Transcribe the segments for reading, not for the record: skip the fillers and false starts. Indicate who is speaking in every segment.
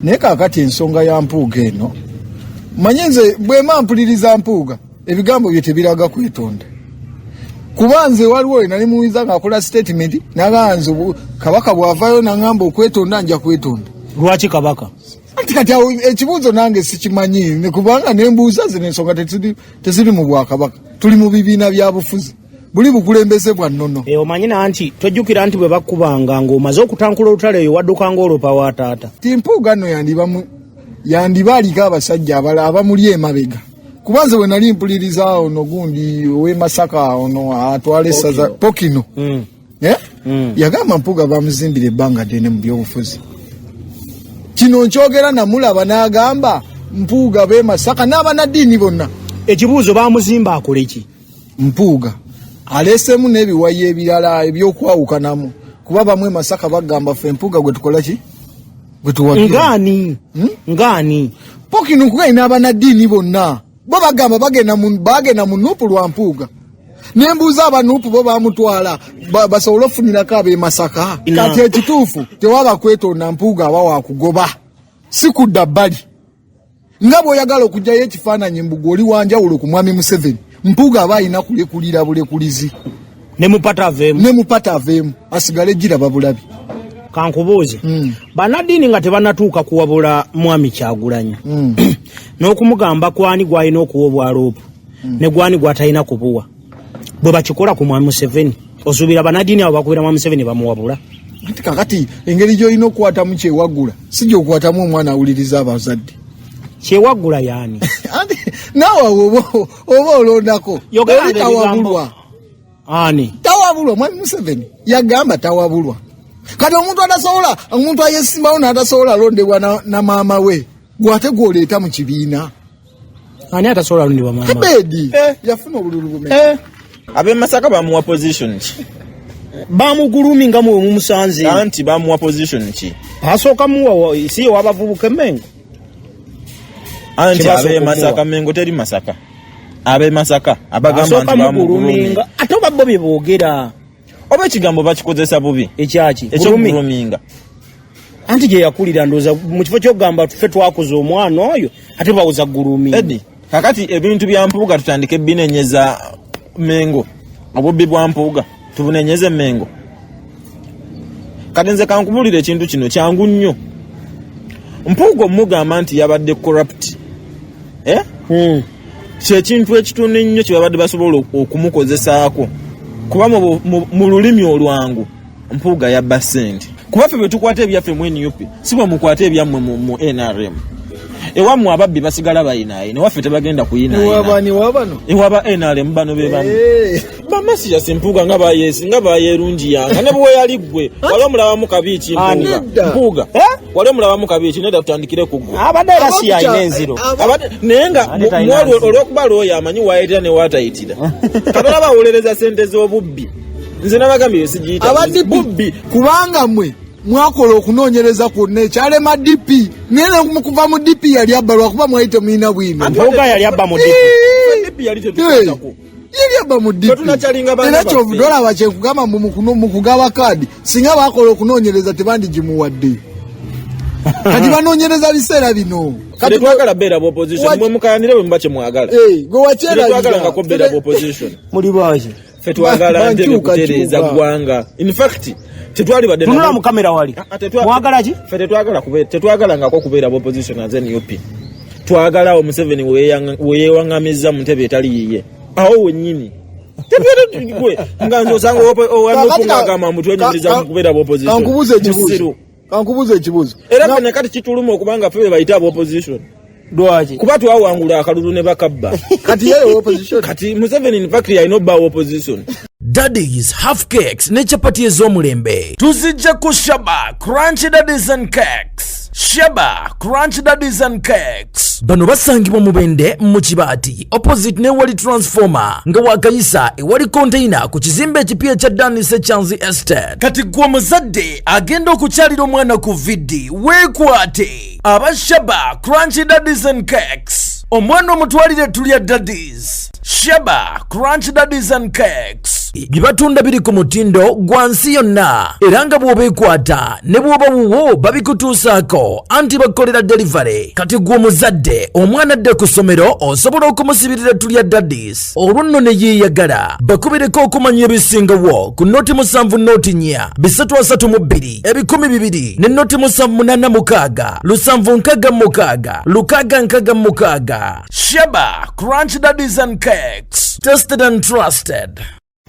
Speaker 1: Neka akati ensonga ya Mpuuga eno manyenze bwe mampuliriza Mpuuga ebigambo bye tebiraga kwetonda kubanze waliwo nali muwiza ngakola statement naganze kabaka bwavayo nangamba okwetonda nja kwetonda
Speaker 2: lwaki kabaka
Speaker 1: kati ekibuzo nange sikimanyi ne kubanga nembuuza zino ensonga tesiri mu bwakabaka tuli mu bibiina bya bufuzi buli bukulembeze bwa nnono
Speaker 2: omanyina anti tojjukira nti bwe bakubanga ng'omaze okutankula olutale eyo wadduka ng'olopa wa taata
Speaker 1: ti Mpuuga nno yandibaalika abasajja abala abamuli emabega kubanze bwe nali mpuliriza ono gundi ow'e Masaka ono atwala essaza Pokino yagamba Mpuuga bamuzimbira ebbanga ddene mu byobufuzi kino nkyogera namulaba n'agamba Mpuuga b'e Masaka n'abanaddiini bonna
Speaker 2: ekibuuzo bamuzimba akole ki
Speaker 1: Mpuuga alesemu n'ebiwayi ebirala ebyokwawukanamu kuba bamwe Masaka bagamba ffe Mpuuga gwe tukola ki gwe tuwagira
Speaker 2: ngani
Speaker 1: Pokino nkugayi n'abanaddiini bonna bo bagamba bagenda mu nuupu lwa Mpuuga nembuuza abanuupu bo bamutwala basobole ofunirako ab'e Masaka kati ekituufu tewaba kwetonda Mpuuga aba wakugoba si kudda bbali nga bw'oyagala okugyayo ekifaananyi mbuga oli wanjawulo ku mwami Museveni Mpuuga aba alina kulekulira bulekulizi
Speaker 2: ne mupata aveemu asigale giraba bulabi kankubuuze banaddiini nga tebanatuuka kuwabula mwami Kyagulanyi n'okumugamba kwani gwalina okuwa obwaloopu ne gwani gwatalina kubuwa bwe bakikola ku mwami Museveni osuubira banaddiini abo bakubira mwami Museveni bamuwabula
Speaker 1: ati kakati engeri gy'olina okukwatamu kyewaggula si gy'okwatamu omwana awuliriza abazadde
Speaker 2: kyewaggula yaani
Speaker 1: naawe oba olondako tawabulwa
Speaker 2: ani
Speaker 1: tawabulwa mwami Museveni yagamba tawabulwa kati omuntu ayesimbawo n'atasobola alondebwa na maama we gwate gw'oleeta mu kibiina
Speaker 2: ani atasobola alondebwa maama
Speaker 1: Abedi yafuna obululu bume
Speaker 3: ab'e Masaka bamuwa position ki
Speaker 2: bamugulumi nga mwe mumusanze
Speaker 3: anti bamuwa position ki
Speaker 2: asooka muwa si wabavubuka Mengo
Speaker 3: anti ab'e Masaka Mengo teri Masaka ab'e Masaka abagamba nti bamugulumi
Speaker 2: ate obabbo bye boogera
Speaker 3: oba ekigambo bakikozesa bubi
Speaker 2: ekyaki
Speaker 3: ekyokuguluminga
Speaker 2: anti gye yakulira ndooza mu kifo ky'okugamba tuffe twakoze omwana oyo ate bawoza gulumi
Speaker 3: edi kakati ebintu bya Mpuuga tutandike ebinenyeza Mengo obubbi bwa Mpuuga tubunenyeze Mengo kati nze kankubulira ekintu kino kyangu nnyo Mpuuga omugamba nti yabadde corrupt kyekintu ekitone nnyo kye babadde basobola okumukozesaako kuba mu lulimi olwangu Mpuuga yabba ssente kuba ffe bwe tukwata ebyaffe mu NUP si bwe mukwata ebyammwe mu NRM ewammwe ababbi basigala bayinaayi newaffe tebagenda kuyinaayina ewaba NRM bano be bamu bamasiya Mpuuga nga bayerungi yanga ne bwe yali ggwe wali omulabamu kabiiki Mpuuga wali omulabamu kabiiki nedda tutandikire ku ggwe
Speaker 2: abadde era si yayina enziro
Speaker 3: naye nga olw'okuba lwoyo amanyi waayitira ne waatayitira katala bawolereza ssente z'obubbi nze nabagambye sigiyita
Speaker 1: abadde bubbi kubanga mwe mwakola okunoonyereza kwonna ekyalema DP nene kuva mu DP yali abba lwakuba mwayite muyina bwino
Speaker 2: Mpuuga yali abba mu DP
Speaker 3: yali tetukwatako
Speaker 1: yali abba mu DP era kyovudola kyekugamba mu kugaba kaadi singa bakola okunoonyereza tebandigimuwadde kati banoonyereza biseera bino
Speaker 3: kati twagala beera opposition mwe mukayanire bwe muba kyemwagala
Speaker 1: gwe wakyeragala
Speaker 3: nga ko beera opposition
Speaker 2: muli baki
Speaker 3: ffe twagala ntebe kutereeza ggwanga in fact tetwali badde
Speaker 2: tunula mu kamera wali mwagala ki
Speaker 3: ffe tetwagala ngako kubeera opposition as NUP twagala Museveni weyewaŋŋamizza mu ntebe etali yiye awo wennyini tebyetegwe nga nze osanga owanokungagamba mbu twenyumiriza mu kubeera opposition
Speaker 1: kankubuuza ekibuuzo
Speaker 3: era fene kati kituluma okubanga ffe bayita opposition
Speaker 2: lwaki
Speaker 3: kuba twawangula akalulu ne bakabba
Speaker 1: kati yeyo opposition
Speaker 3: kati Museveni in fact yalina obba opposition
Speaker 4: Daddies, half cakes ne chapati ez'omulembe tuzijja ku Shaba Crunch Daddies and Cakes. Shaba Crunch Daddies and Cakes bano basangibwa mu Bende mu Kibaati opposite ne wali transformer nga wakayisa ewali container ku kizimbe ekipya ekya Dani Sechanzi Estate. Kati gwe omuzadde agenda okukyalira omwana ku viddi weekwate aba Shaba Crunch Daddies and Cakes omwana omutwalire tulya Daddies. Shaba Crunch Daddies and Cakes. bibatunda biri ku mutindo gwansi yonna era nga bw'obeekwata ne bw'oba wuwo babikutuusaako anti bakolera delivery. Kati gwe omuzadde omwana adde ku ssomero osobola okumusibirira tulya daddies olwo nno ne yeeyagala bakubireko okumanya ebisingawo ku noti 7 noti 4 332 200 ne noti 786 766 666. Sheba Crunch Daddies and Cakes, tested and trusted.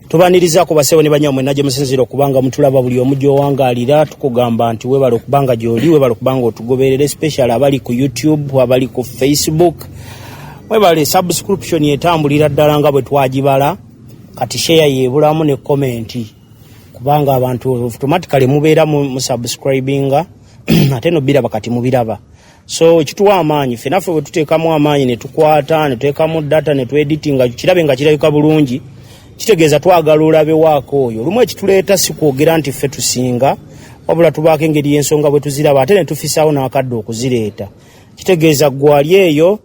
Speaker 2: Tubaniriza ku basewo ne banyamwe najje musinziro kubanga mutulaba buli omujjo wangalira tukugamba nti webale okubanga gyoli webale okubanga otugoberere special abali ku YouTube abali ku Facebook webale subscription yetambulira ddala nga bwe twagibala kati share yebulamu ne comment kubanga abantu automatically mubeera mu subscribinga ate no biraba kati mubiraba so kituwa amaanyi fenafe bwe tuteekamu amaanyi ne tukwata ne tuteekamu data ne tueditinga kirabe nga kirabika bulungi kitegeeza twagala olabe waako oyo lumu ekituleeta si kwogera nti ffe tusinga wabula tubaako engeri y'ensonga bwe tuziraba ate ne tufisaawo n'akadde okuzireeta kitegeeza gwali eyo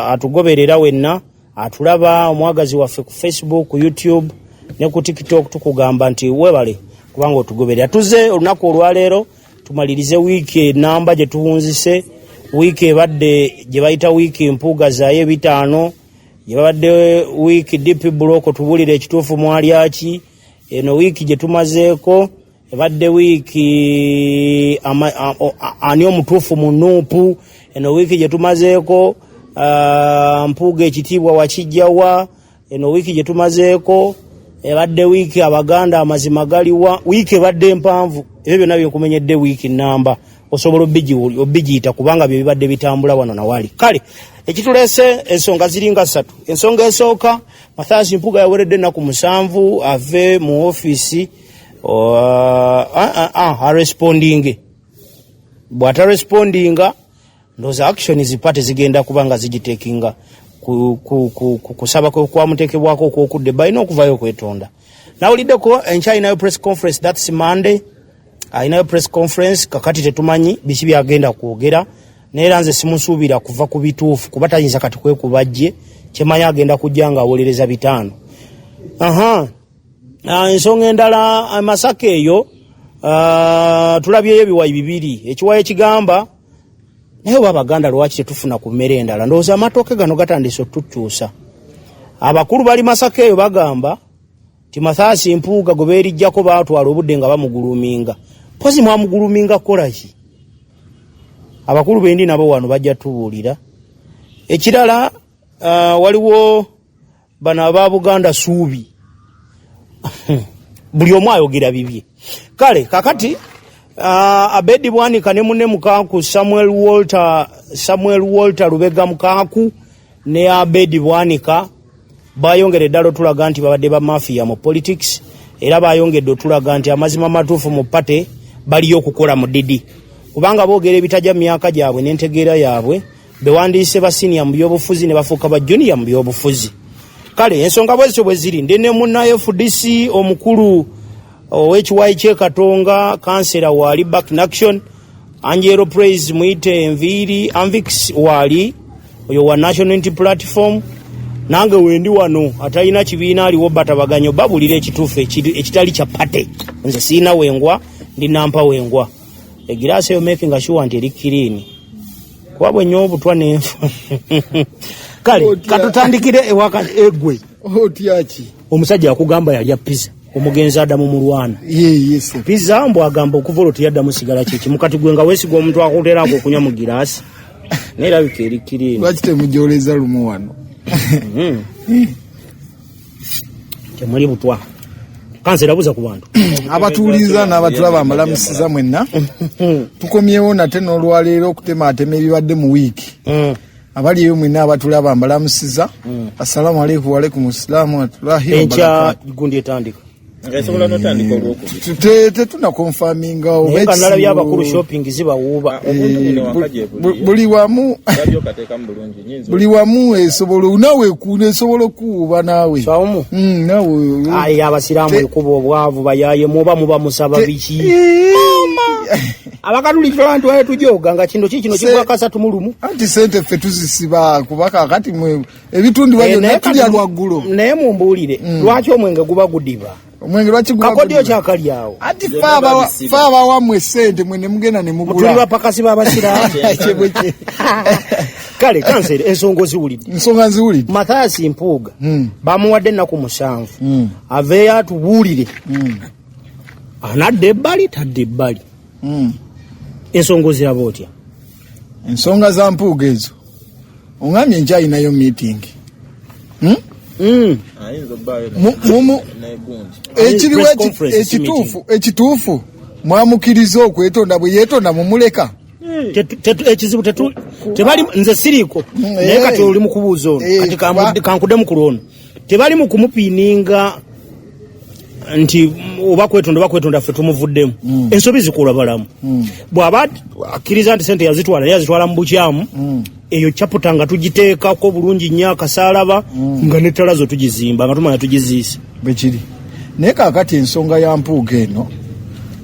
Speaker 2: atugoberera wenna atulaba omwagazi waffe ku Facebook ku YouTube ne ku TikTok tukugamba nti webale kubanga otugoberera tuze olunaku olwaleero tumalirize wiiki enamba gye tuwunzise wiiki ebadde gye bayita wiiki Mpuuga zaayo 5 yabadde wiiki DP block tubulire ekituufu mwalyaki eno wiiki gye tumazeeko ebadde wiiki ani omutuufu mu Nuupu eno wiiki gye tumazeeko Mpuuga ekitiibwa wakijjawa eno wiiki gye tumazeeko ebadde wiiki Abaganda amazima galiwa wiiki ebadde mpanvu ebyo byonna byenkumenyedde wiiki namba osobola obigiyita kubanga bye bibadde bitambula wano nawali kale ekituleese ensonga ziringa 3 ensonga esooka Mathias Mpuuga yaweredde ennaku 7 ave mu ofiisi responding bw'ata respondinga ndoza action zipate zigenda kubanga zigitekinga kusaba kwa mutekebwako okukudde bayina okuvayo kwetonda nawuliddeko enkya inayo press conference that's Monday inayo press conference kakati tetumanyi biki byagenda kwogera neera nze simusuubira kuva ku bituufu kuba tayinza kati kwekubajje kyemanya agenda kujja nga awolereza 5 ensonga endala Masaka eyo tulabyeyo ebiwayi 2 ekiwayi ekigamba naye Abaganda lwaki tetufuna ku mmere endala ndowooza amatooke gano gatandise otukyusa abakulu bali Masaka eyo bagamba ti Mathias Mpuuga gwe beerijjako baatwala obudde nga bamuguluminga pozi mwamuguluminga kola ki abakulu bendi nabo wano bajja tubuulira ekirala waliwo bana aba Buganda suubi buli omu ayogera bibye kale kakati Abedi Bwanika ne munne Mukanku Samuel Walter Lubega Mukanku ne Abedi Bwanika bayongere ddala otulaga nti babadde ba mafia mu politics era bayongedde otulaga nti amazima matuufu mu pate baliyo okukola mu didi kubanga boogera ebitajja myaka gyabwe n'entegeera yaabwe bewandiise ba senior mu byobufuzi ne bafuuka ba junior mu byobufuzi kale ensonga bwezityo bwe ziri ndine munnaye FDC omukulu ow'ekiwayi ky'Ekatonga kansera waali back in action Angelo Praise Muite Enviri Anvix waali oyo wa National Unity Platform nange wendi wano atalina kibiina aliwo batabaganyo babulira ekituufu ekitali kya pate nze siina wengwa ndi nampa wengwa egiraasi yo making sure nti eri clean kwabwe nnyo obutwa n'enfa kale katutandikire ewaka egwe
Speaker 1: otyaki
Speaker 2: omusajja akugamba yalya pizza omugenzi adamu mulwana
Speaker 1: yes
Speaker 2: pizza mbo agamba okuvolo tuyaddamu sigala kiki mukati gwe nga weesiga omuntu akuteerako okunywa mu giraasi neerabika eri clean
Speaker 1: lwaki temujoleza lumu wano
Speaker 2: temuli butwa kansera buza ku bantu
Speaker 1: abatuuliza n'abatulaba ambalamusiza mwenna tukomyewo nate n'olwaleero okutematema ebibadde mu wiiki abaliyo mwenna abatulaba ambalamusiza assalamu alaikum wa alaikum assalamu atulahi
Speaker 2: enkya gundi etandika
Speaker 3: ngasobola notandika olwoko
Speaker 1: tetuna confirming awo
Speaker 2: nga nalabye abakulu shopping zibawuuba
Speaker 1: buli wamu esobola nawe esobola okuwuuba nawe
Speaker 2: nawe ayi abasiraamu ekuba obwavu bayaye muba musaba biki abakatulira abantu baye tujoga nga kino kino kigwa kasatu mulumu
Speaker 1: anti sente ffe tuzisiba kubaka akati mwe ebitundu byo natulya lwaggulo
Speaker 2: naye mumbuulire lwaki omwenge guba gudiba
Speaker 1: omwenge lwaki guba
Speaker 2: kakodyo kyakali awo
Speaker 1: ati faba wamwe sente mwe ne mugenda ne mugula
Speaker 2: mutuli bapakasi babasira kale kansere ensonga ziwulidde Mathias Mpuuga bamuwadde ennaku 7 aveeyo atubuulire anadde ebbali tadde ebbali ensonga oziraba otya
Speaker 1: ensonga za Mpuuga ezo ongambye nkyayinayo meeting ekiriwo ekituufu mwamukiriza okwetonda bwe yeetonda mumuleka
Speaker 2: ekizibu tebali nze siriiko naye kati oli mu kubuuza ono kati kankuddemu ku lwono tebali mu kumupiininga nti oba kwetonda ffe tumuvuddemu ensobi zikola balamu bw'aba akkiriza nti sente yazitwala mu bukyamu eyo chaputa nga tugiteekako bulungi nnyo akasaalaba nga nettala zo tugizimba nga tumanya tugiziise
Speaker 1: bwekiri naye kaakati ensonga ya Mpuuga eno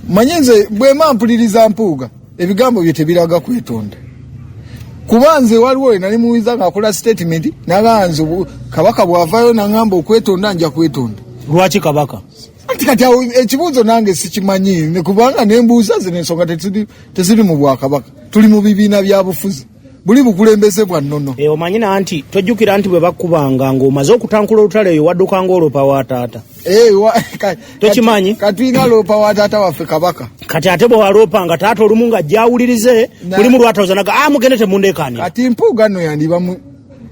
Speaker 1: manye nze bwe mampuliriza Mpuuga ebigambo bye tebiraga kwetonda kuba nze waliwo nali muwiza ng'akola statement naganze kabaka bw'avaayo nangamba okwetonda nja kwetonda
Speaker 2: lwaki kabaka
Speaker 1: kati ekibuuzo nange sikimanyi kubanga nembuuza zino ensonga teziri mu Bwakabaka tuli mu bibiina bya bufuzi buli bukulembeze bwa nnono
Speaker 2: omanyi nanti tojjukira nti bwe bakubanga ng'omaze okutankula olutalo eyo wadduka ng'oloopa wa taata tokimanyi
Speaker 1: katulina loopa wa taata waffe kabaka
Speaker 2: kati ate bwe waloopanga taata olumu nga jawulirize mulimu lwatawozanaga mugende temundeekaanira
Speaker 1: kati Mpuuga nno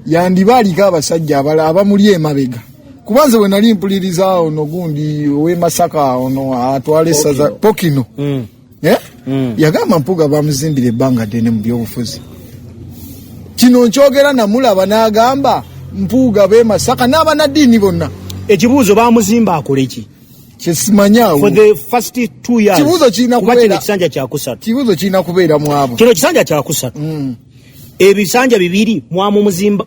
Speaker 1: yandiba aliko abasajja abamuli emabega kubanze we nali mpuliriza ono gundi owe Masaka ono atwala essaza Pokino yagamba Mpuuga bamuzimbira ebbanga ddene mu byobufuzi kino nkyogera namulaba n'agamba Mpuuga be Masaka n'abanaddiini bonna
Speaker 2: ekibuuzo bamuzimba akole ki
Speaker 1: kyesimanyaawo
Speaker 2: for the first 2 years
Speaker 1: kibuuzo kirina kubeera
Speaker 2: ekisanja kyakusatu
Speaker 1: kibuuzo kirina kubeera mu abo
Speaker 2: kino kisanja kyakusatu ebisanja bibiri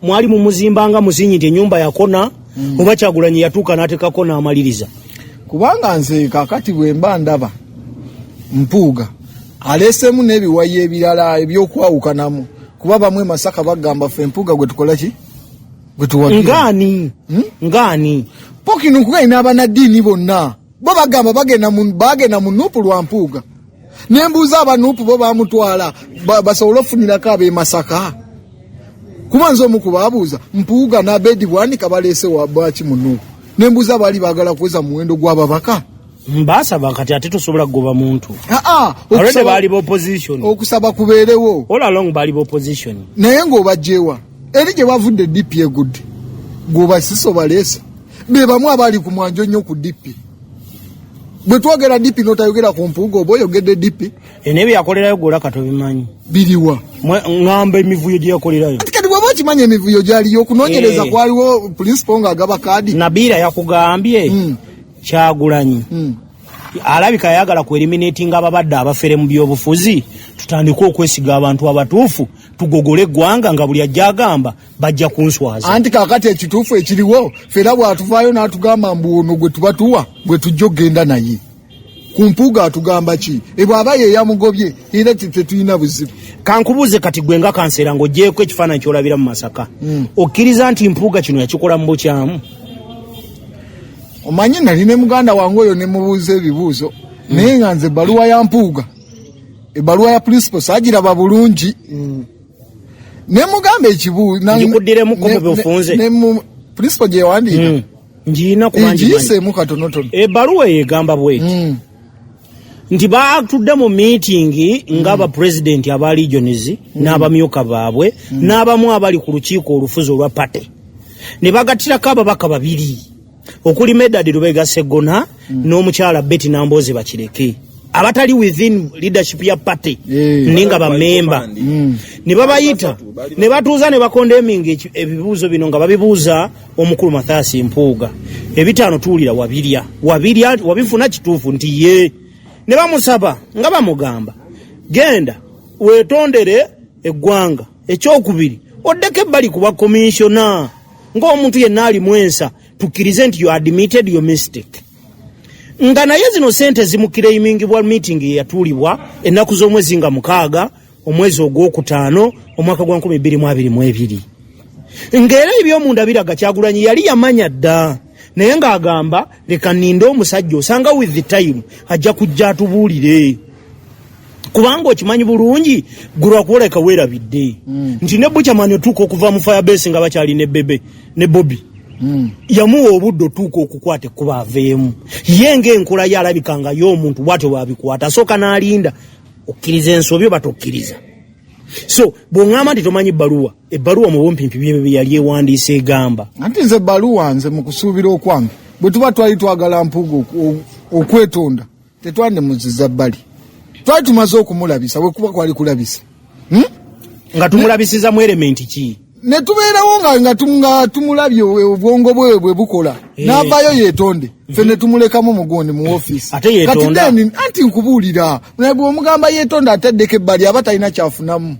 Speaker 2: mwali mumuzimbanga muzinyi nti ennyumba yakona oba Kyagulanyi yatuuka n'ateekako n'amaliriza
Speaker 1: kubanga nze kaakati bwe mba ndaba Mpuuga aleesemu n'ebiwayi ebirala ebyokwawukanamu kuba bamwe Masaka bagamba ffe Mpuuga gwe tukola ki gwe tuwagira
Speaker 2: ngaani
Speaker 1: Pokino kugaina abanaddiini bonna bo bagamba bagenda mu nuupu lwa Mpuuga nembuuza abanuupu bo bamutwala basobole ofunirako ab'e Masaka kuba nze omu kubaabuuza Mpuuga n'Abedi Bwanika baleese wabaki mu nuupu nembuuza baali baagala kuweza muwendo gw'ababaka
Speaker 2: mbasaba kati ate tosobola kugoba muntu already baali opposition
Speaker 1: okusaba kubeerewo
Speaker 2: all along baali opposition
Speaker 1: naye ng'obajjeewa eri gye bavudde DP egudde gw'obasiso baleese be bamu abaali ku mwanjo nnyo ku DP bwe twogera DP n'otayogera ku Mpuuga oba oyogedde DP
Speaker 2: n'ebyo yakolerayo gwola katobimanyi
Speaker 1: biriwa
Speaker 2: ngamba emivuyo gye yakolerayo
Speaker 1: kati bw'oba okimanyi emivuyo gyaliyo okunoonyereza kwaliwo principal ng'agaba kaadi
Speaker 2: Nabiira yakugambye Kyagulanyi alabika yagala ku eliminating ababadde abafere mu byobufuzi tutandike okwesiga abantu abatuufu tugogole eggwanga nga buli ajja agamba bajja kunswaza
Speaker 1: anti kaakati ekituufu ekiriwo fera bw'atuvaayo n'atugamba mbu ono gwe tubatuwa bwe tujja okgenda naye ku Mpuuga atugamba ki bw'aba ye yamugobye era tetulina buzibu
Speaker 2: kankubuuze kati gwe nga kansera ng'oggyeko ekifaananyi ky'olabira mu Masaka okkiriza nti Mpuuga kino yakikola mu bukyamu
Speaker 1: omanyi nali ne muganda wange oyo ne mubuuza ebibuuzo naye nga nze ebbaluwa ya Mpuuga ebbaluwa ya principal saagiraba bulungi ne mugamba ekibuuzo
Speaker 2: ngikuddiremu ko byofunze
Speaker 1: ne principal gye yawandiika
Speaker 2: ngiina kubangi
Speaker 1: ngiyiseemu katonotono
Speaker 2: ebbaluwa eyo egamba bweti nti baatudde mu meeting ng'aba president aba regions n'abamyuka baabwe n'abamu abali ku lukiiko olufuzi olwa pate ne bagattirako ababaka babiri okuli Medad Lubega Segona n'omukyala Betty Nambooze Bakireke abatali within leadership ya party ninga ba member ne babayita ne batuuza ne bakondeming ebibuuzo bino nga babibuuza omukulu Mathias Mpuuga ebitaano tuulira wabifuna kituufu nti ye ne bamusaba nga bamugamba genda weetondere eggwanga ekyokubiri oddeko ebbali kuba commissioner ng'omuntu yenna ali mwensa tukkirize nti you admitted your mistake nga naye zino sente zimukiraimingibwa meeting eyatulibwa ennaku z'omwezi nga 6 omwezi ogwokutaano omwaka gwa 2022 ng'era ebyomunda biraga Kyagulanyi yali yamanya dda naye ng'agamba leka nninde omusajja osanga with the time ajja kujja atubuulire kubanga okimanyi bulungi gulwa kuoleka weerabidde nti ne Buchamani otuuka okuva mu firebase nga bakyali ne bebe ne Bobby yamuwa obudde otuuka okukwata ekkuba aveemu ye ng'enkola ye alabikanga y'omuntu bw'atyo bwabikwata asooka n'alinda okkiriza ensobi oba tokkiriza so bw'oŋŋamba nti tomanyi ebbaluwa mu bumpimpi bye yali ewandiisa egamba
Speaker 1: anti nze ebbaluwa nze mu kusuubira okwange bwe tuba twali twagala Mpuuga okwetonda tetwandemuziza bbali twali tumaze okumulabisa bwe kuba kwali kulabisa
Speaker 2: nga tumulabisiza mu elementi ki
Speaker 1: ne tubeerawo nga tumulabye obwongo bwe bukola n'avaayo yeetonde ffe ne tumulekamu mugundi mu ofiisi
Speaker 2: ate yeetonda
Speaker 1: anti nkubuulira naye bw'omugamba yeetonda ateddeko ebbali aba talina kyafunamu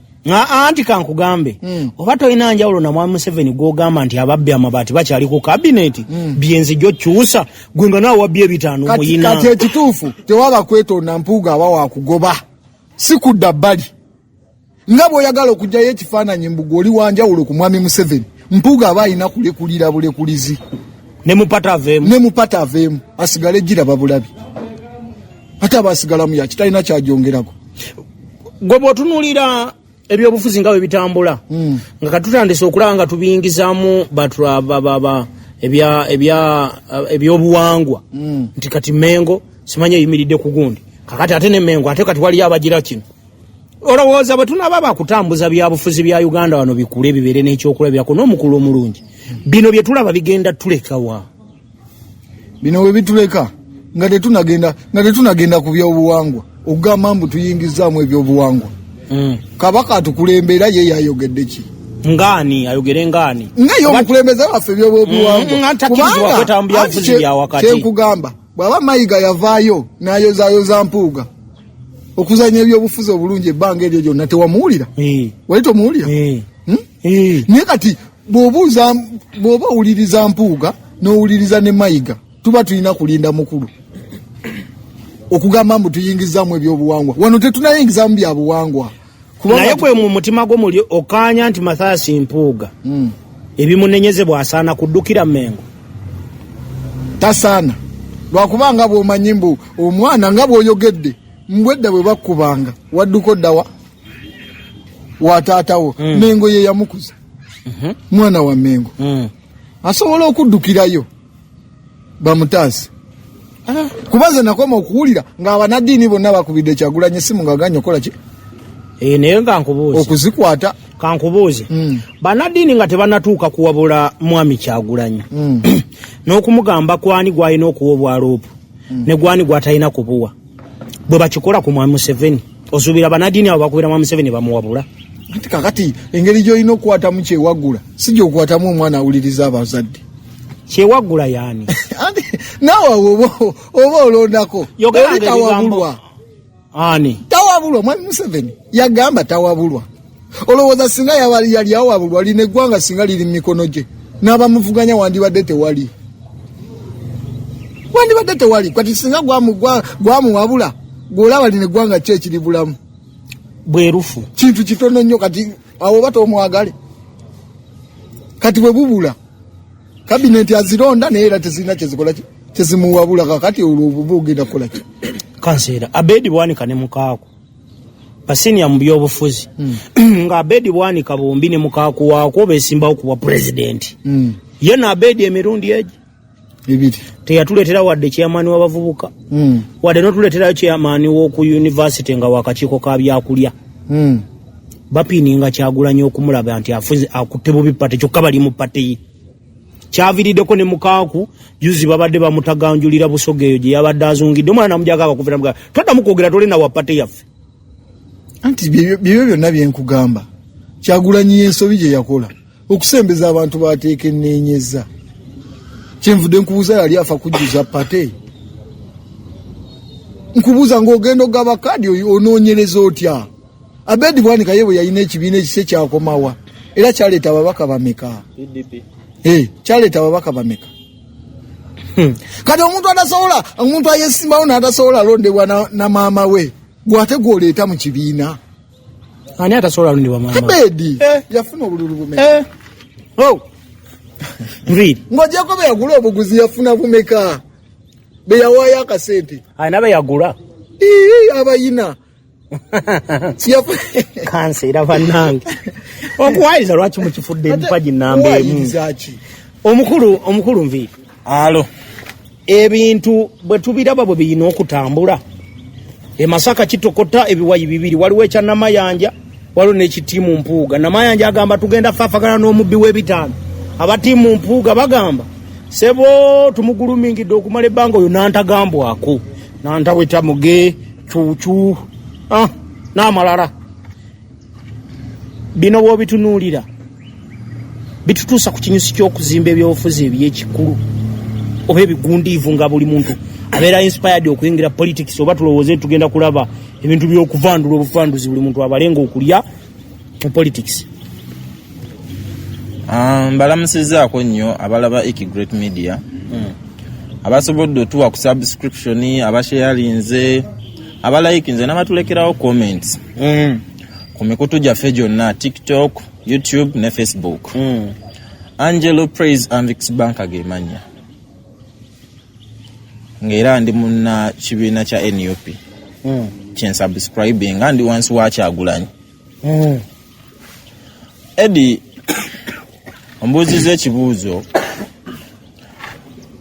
Speaker 2: anti kankugambe oba tolina njawulo na mwami Museveni gw'ogamba nti ababbi amabaati bakyali ku kabineti byenzi gy'okyusa gwe nga naawe wabbye ebitaano muyina
Speaker 1: kati ekituufu tewaba kwetonda Mpuuga aba waakugoba si kudda bbali nga bw'oyagala okugyayo ekifaananyi mbuga oli wanjawulo ku mwami Museveni Mpuuga aba alina kulekulira bulekulizi
Speaker 2: ne mupata aveemu asigale giraba bulabi ate aba asigalamu yaki talina kyagyongerako gwe bw'otunuulira ebyobufuzi nga bwe bitambula nga katutandise okulaba nga tubiyingizaamu ebyobuwangwa nti kati mengo simanye eyimiridde ku gundi kakati ate ne mengo ate kati waliyo abagira kino olowooza bwe tunaaba bakutambuza byabufuzi bya Uganda wano bikule bibeere n'ekyokulabirako n'omukulu omulungi bino bye tulaba bigenda tulekawa
Speaker 1: bino we bituleka nga tetunagenda ku byobuwangwa okugamba mbu tuyingizaamu ebyobuwangwa kabaka atukulembera ye yayogedde ki
Speaker 2: ngaani ayogere ngaani
Speaker 1: nga y'omukulembeze waffe ebyobuwangwa kyenkugamba bw'aba Mayiga yavaayo n'ayozaayoza Mpuuga okuzanya ebyobufuzi obulungi ebbanga eryo lyonna tewamuwulira wali tomuwulira naye kati bw'oba owuliriza Mpuuga n'owuliriza ne Mayiga tuba tulina kulinda mukulu okugamba mbu tuyingizaamu ebyobuwangwa wano tetunayingizaamu byabuwangwa
Speaker 2: naye gwe mu mutima gwo muli okaanya nti Mathias Mpuuga ebimunenyeze bw'asaana kuddukira Mengo
Speaker 1: tasaana lwakubanga bw'omanyi mbu omwana nga bw'oyogedde mbwedda bwe bakkubanga wadduko ddawa wa taatawo Mengo ye yamukuza mwana wa Mengo asobola okuddukirayo bamutaase kubaze nakoma okuwulira ng'abanaddiini bonna bakubidde Kyagulanyi essimu nga ganya okola ki
Speaker 2: naye kankubuuze
Speaker 1: okuzikwata
Speaker 2: kankubuuze banaddiini nga tebanatuuka kuwabula mwami Kyagulanyi n'okumugamba kwani gwalina okuwa obwaloopu ne gwani gwatalina kubuwa bwe bakikola ku mwami Museveni osuubira banaddiini abo bakubira mwami Museveni bamuwabula
Speaker 1: anti kakati engeri gy'olina okukwatamu kyewaggula si gy'okwatamu omwana awuliriza abazadde
Speaker 2: kyewaggula yaani
Speaker 1: anti naawe oba olondako oli tawabulwa
Speaker 2: ani
Speaker 1: tawabulwa mwami Museveni yagamba tawabulwa olowooza singa yali awabulwa lina eggwanga singa liri mu mikono gye n'abamuvuganya wandibadde tewali kati singa gwamuwabula gw'olaba lina eggwanga ki ekiri bulamu
Speaker 2: bwerufu
Speaker 1: kintu kitono nnyo kati awo oba tomwagale kati bwe bubula kabineti azironda naye era tezirina kyezikola tezimuwabula kakati olwo obuba ogenda kukola ki
Speaker 2: kanseera Abedi Bwanika ne mukaaku basiniya mu byobufuzi nga Abedi Bwanika bombi ne mukaaku waako beesimbawo kuba pulezidenti ye na Abedi emirundi egi
Speaker 1: ebiri
Speaker 2: teyatuleetera wadde chairman w'abavubuka wadde n'otuleeterayo chairman w'oku university nga wakakiiko ka byakulya bapiininga Kyagulanyi okumulaba nti akutte bubi pate kyokka bali mu pate ye kyaviriddeko ne mukaaku juzi babadde bamutaganjulira Busoga eyo gye yabadde azungidde omwana namujaga akakuvira muga toddamu kwogera tolina wa pate yaffe
Speaker 1: anti byo byonna byenkugamba Kyagulanyi y'ensobi gye yakola okusembeza abantu bateeka enneenyeza kyenvudde nkubuuza yali afa kujjuza pate nkubuuza ng'ogenda ogaba kadi onoonyereza otya Abedi Bwanika ye bwe yalina ekibiina ekise kyakomawa era kyaleeta ababaka bameka kyaleeta ababaka bameka Kati omuntu ayesimbawo n'atasobola londebwa na maama we gwate gw'oleeta mu kibiina.
Speaker 2: Ani atasobola londebwa maama?
Speaker 1: Ebedi yafuna obululu bume.
Speaker 2: Nviri.
Speaker 1: Ng'ogyeko be yagula obuguzi yafuna bumeka? Be yawaayo akasente.
Speaker 2: Ayina be yagula.
Speaker 1: Abayina.
Speaker 2: Kanseera bannange. Okuwaayiriza lwaki mukifudde empagi nnamba emu? Omukulu Nviri.
Speaker 3: Alo.
Speaker 2: Ebintu bwe tubiraba bwe biyina okutambula. Masaka kitokota ebiwayi bibiri waliwo ekya Namayanja waliwo n'ekitiimu Mpuuga. Namayanja agamba tugenda faafagana n'omubbi w'ebitaano. Abatiimu Mpuuga bagamba sebo tumugulumingidde okumala ebbanga oyo n'antagambwako n'antaweta muge cuucu n'amalala. Bino bw'obitunuulira bitutuusa ku kinyusi ky'okuzimba ebyobufuzi eby'ekikulu oba ebigundiivu nga buli muntu abeera inspired okuyingira politics oba tulowooze tugenda kulaba ebintu by'okuvandula obuvanduzi buli muntu abalenga okulya mu politics.
Speaker 3: Mbalamusizaako nnyo abalaba Great Media. Abasobodde otuwa ku subscription, abasharinze, abalayikinze n'abatulekerawo comments. Ku mikutu gyaffe gyonna TikTok, YouTube ne Facebook. Angelo Praise Anvix Banka gemanya. Ngera ndi munna kibiina kya NUP. Kyen subscribing and once watch agulanyi. Eddie ombuzize ekibuuzo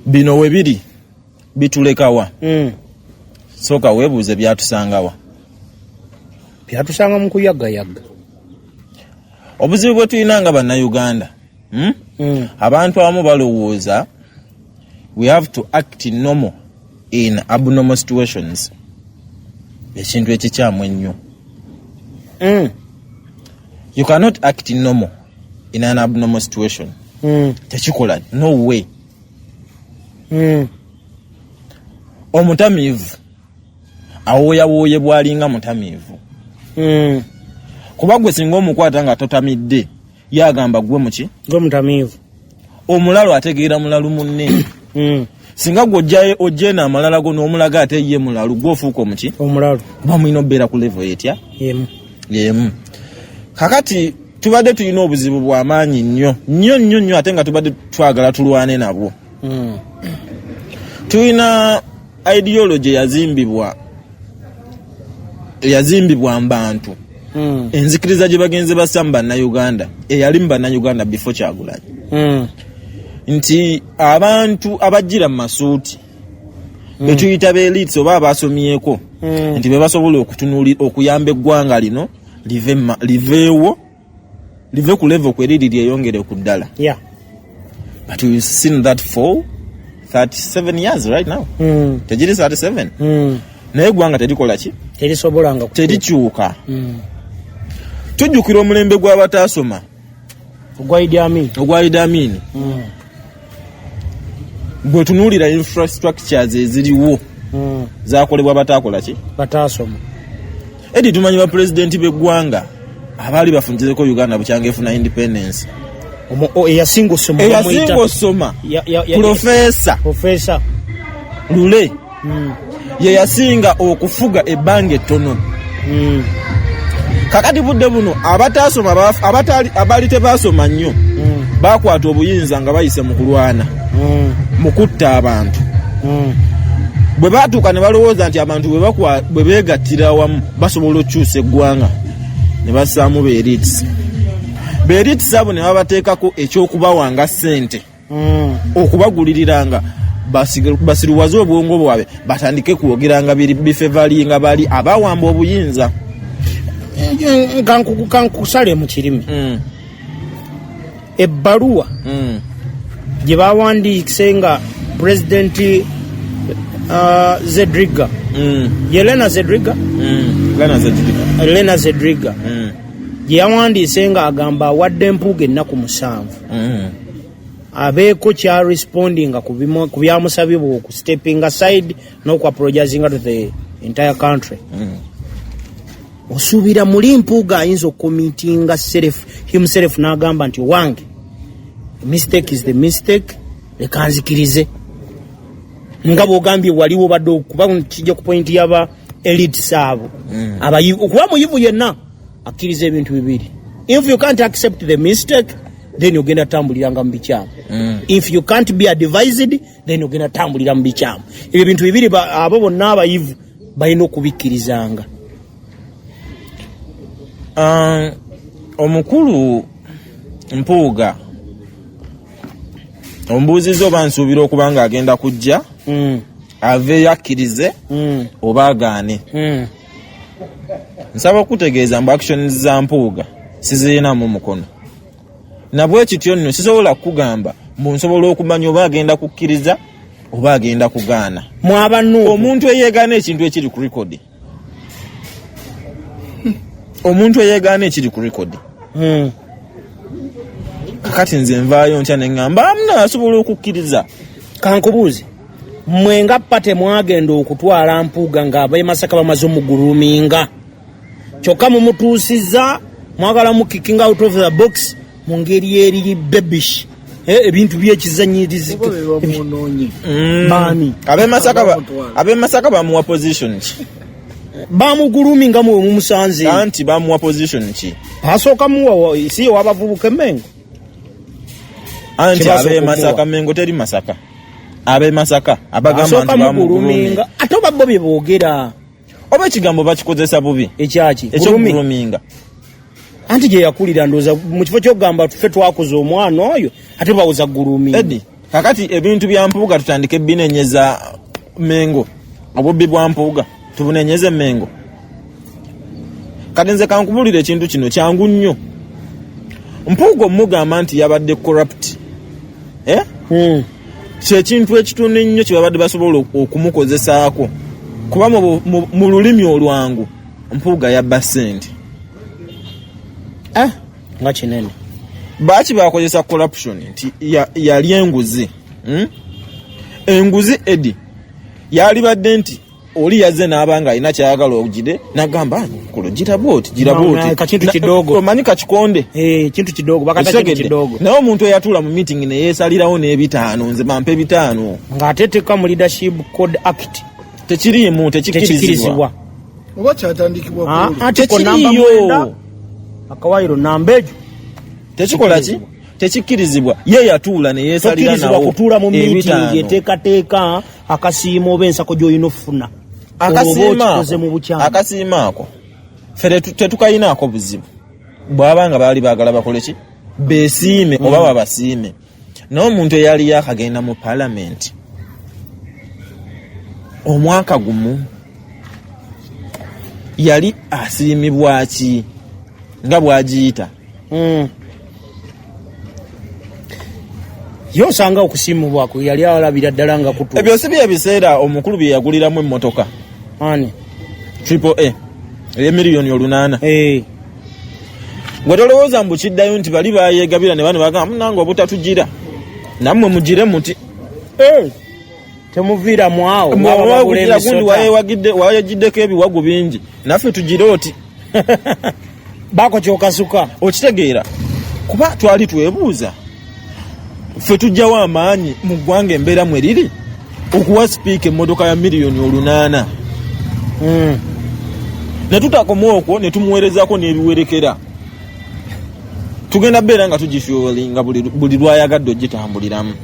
Speaker 3: bino webiri bitulekawa. Soka webuuze byatusangawa.
Speaker 2: Byatusanga mu kuyaggayaga.
Speaker 3: Obuzibu bwe tulina nga bannayuganda. Abantu abamu balowooza we have to act normal in abnormal situations. Ekintu ekikyamu ennyo. You cannot act normal in an abnormal situation. Tekikola, no way. Omutamiivu awooyawooye bwalinga mutamiivu. Kuba gwe singa omukwata nga totamidde yagamba gwe muki?
Speaker 2: Gwe mutamiivu.
Speaker 3: Omulalo ategeera mulalu munne. Singa gwe ojjena amalala go n'omulaga ate ye mulalu gwofuuka omuki?
Speaker 2: Omulalu.
Speaker 3: Bamulina obeera ku level etya? Yemu. Kakati tubadde tulina obuzibu bw'amaanyi nnyo ate nga tubadde twagala tulwane nabwo. Tulina ideology yazimbibwa mbantu. Enzikiriza gye bagenze basamba bannayuganda eyali mu bannayuganda before Kyagulanyi. Nti abantu abajjira mu masuuti betuyita beelites oba abasomyeko nti be basobola okutunuulira okuyamba eggwanga lino live ku level kweriri lyeyongere ku ddala. But we've seen that for 37 years right now. Tegiri 37. Naye eggwanga terikola ki?
Speaker 2: Terisobolanga
Speaker 3: terikyuka. Tujjukira omulembe gw'abataasoma
Speaker 2: ogwa Idi Amin.
Speaker 3: Gwe tunuulira infrastructures eziriwo zakolebwa bataakola ki?
Speaker 2: Bataasoma.
Speaker 3: Edi tumanyi ba president b'eggwanga abaali bafunzizeko Uganda bukyanga efuna independence.
Speaker 2: Eyasinga
Speaker 3: osoma Professor Lule ye yasinga okufuga ebbanga ettono. Kakati budde buno abataasoma abali tebaasoma nnyo bakwata obuyinza nga bayise mu kulwana mu kutta abantu. Bwe baatuuka ne balowooza nti abantu bwe beegattira awamu basobola okukyusa eggwanga ne bassaamu beeritis. Beeritis abo ne babateekako ekyokubawanga ssente okubaguliriranga basiruwaze obwongo bwabwe batandike kwogeranga bifevalinga bali abawamba obuyinza.
Speaker 2: Kankusale mu kirimi. Ebbaluwa gye bawandiikise nga President Zedriga. Elena Zedriga. Gye yawandiise nga agamba awadde Mpuuga ennaku 7. Abeeko kya respondinga ku byamusabibwa oku stepping aside n'oku apologizing to the entire country. Osuubira muli Mpuuga ayinza okukomitinga himself n'agamba nti wange mistake is the mistake, leka nzikirize. nga bwogambye waliwo badde okuba kijja ku point yaba elite saabo abayivu okuba muyivu yenna akkiriza ebintu bibiri. If you can't accept the mistake, then ogenda tambuliranga mu bikyamu. If you can't be advised, then ogenda tambulira mu bikyamu. Ebyo bintu bibiri abo bonna abayivu balina okubikkirizanga.
Speaker 3: Omukulu Mpuuga ombuuziza oba nsuubira okuba nga agenda kujja ave yakkirize oba agaane. Nsaba okutegeeza mbu actions za Mpuuga sizirinamu mukono. Nabwe kityo nno sisobola kugamba mbu nsobola okumanya oba agenda kukkiriza oba agenda kugaana. Omuntu eyeegaana ekintu ekiri ku record. Omuntu eyeegaana ekiri ku record. Kakati nze nvaayo ntya ne ngamba amuna asobola okukkiriza.
Speaker 2: Kankubuuze mmwe nga pate mwagenda okutwala Mpuuga ng'abaye Masaka bamaze omuguluminga kyokka mumutuusiza mwagala mu kicking out of the box mu ngeri eriri babish ebintu by'ekizanyirizi maani
Speaker 3: abe Masaka bamuwa position ki
Speaker 2: bamuguluminga mu mumusanze
Speaker 3: anti bamuwa position ki
Speaker 2: asooka muwa si wabavubuka Mengo
Speaker 3: anti abe Masaka Mengo teri Masaka abe Masaka abagamba nti bamuguluminga
Speaker 2: ate obabbo bye boogera
Speaker 3: oba ekigambo bakikozesa bubi ekyokuguluminga
Speaker 2: anti gye yakulira ndooza mu kifo ky'okugamba ffe twakoze omwana oyo ate bawoza guluminga
Speaker 3: Edi kakati ebintu bya Mpuuga tutandike binenyeza Mengo obubbi bwa Mpuuga tubunenyeze Mengo. Kati nze kankubulira ekintu kino kyangu nnyo. Mpuuga omugamba nti yabadde corrupt kyekintu ekitune nnyo kye babadde basobola okumukozesaako kuba mu lulimi olwangu Mpuuga yabba ssente
Speaker 2: nga kinene
Speaker 3: baaki bakozesa corruption nti yali enguzi enguzi Edi yali badde nti oli yazze n'abanga alina kyayagala ogide nagamba kulogira boti gira boti
Speaker 2: kakintu kidogo
Speaker 3: omanyi kakikonde
Speaker 2: kintu kidogo bakata kintu kidogo
Speaker 3: naye omuntu eyatula mu meeting ne yeesalirawo n'ebitaano nze bampe bitaano
Speaker 2: ng'ateeteka mu leadership code act
Speaker 3: tekiriimu tekikirizibwa
Speaker 1: oba kyatandikibwa
Speaker 3: tekiriyo
Speaker 2: akawairo namba ejo
Speaker 3: tekikola ki tekikkirizibwa ye yatuula ne yeesalira nawo
Speaker 2: kutuula mu meeting yeteekateeka akasiima oba ensako gy'olina okufuna
Speaker 3: akasiima ako ffe tetukayinaako buzibu bw'aba nga baali baagala bakole ki beesiime oba babasiime naye omuntu eyali yakagenda mu paalamenti omwaka gumu yali asiimibwa ki nga bw'agiyita
Speaker 2: yosanga okusiimibwako yali alabira ddala nga kutu
Speaker 3: ebyo si bye biseera omukulu bye yaguliramu emmotoka triple A ey'emiliyoni 8 gwe tolowooza mbu kiddayo nti bali bayeegabira ne bano bagamba munange obutatugira nammwe mugire muti
Speaker 2: temuviira mwawo
Speaker 3: gundi wayegiddeko ebiwagu bingi naffe tugire oti
Speaker 2: bako kyokasuka
Speaker 3: okitegeera kuba twali twebuuza ffe tujjawo amaanyi mu ggwanga embeera mwe riri okuwa sipiika emmotoka ya miliyoni 8 ne tutakoma okwo ne tumuweerezako n'ebiwerekera tugenda beera nga tugifyolinga buli lwayagadde ogitambuliramu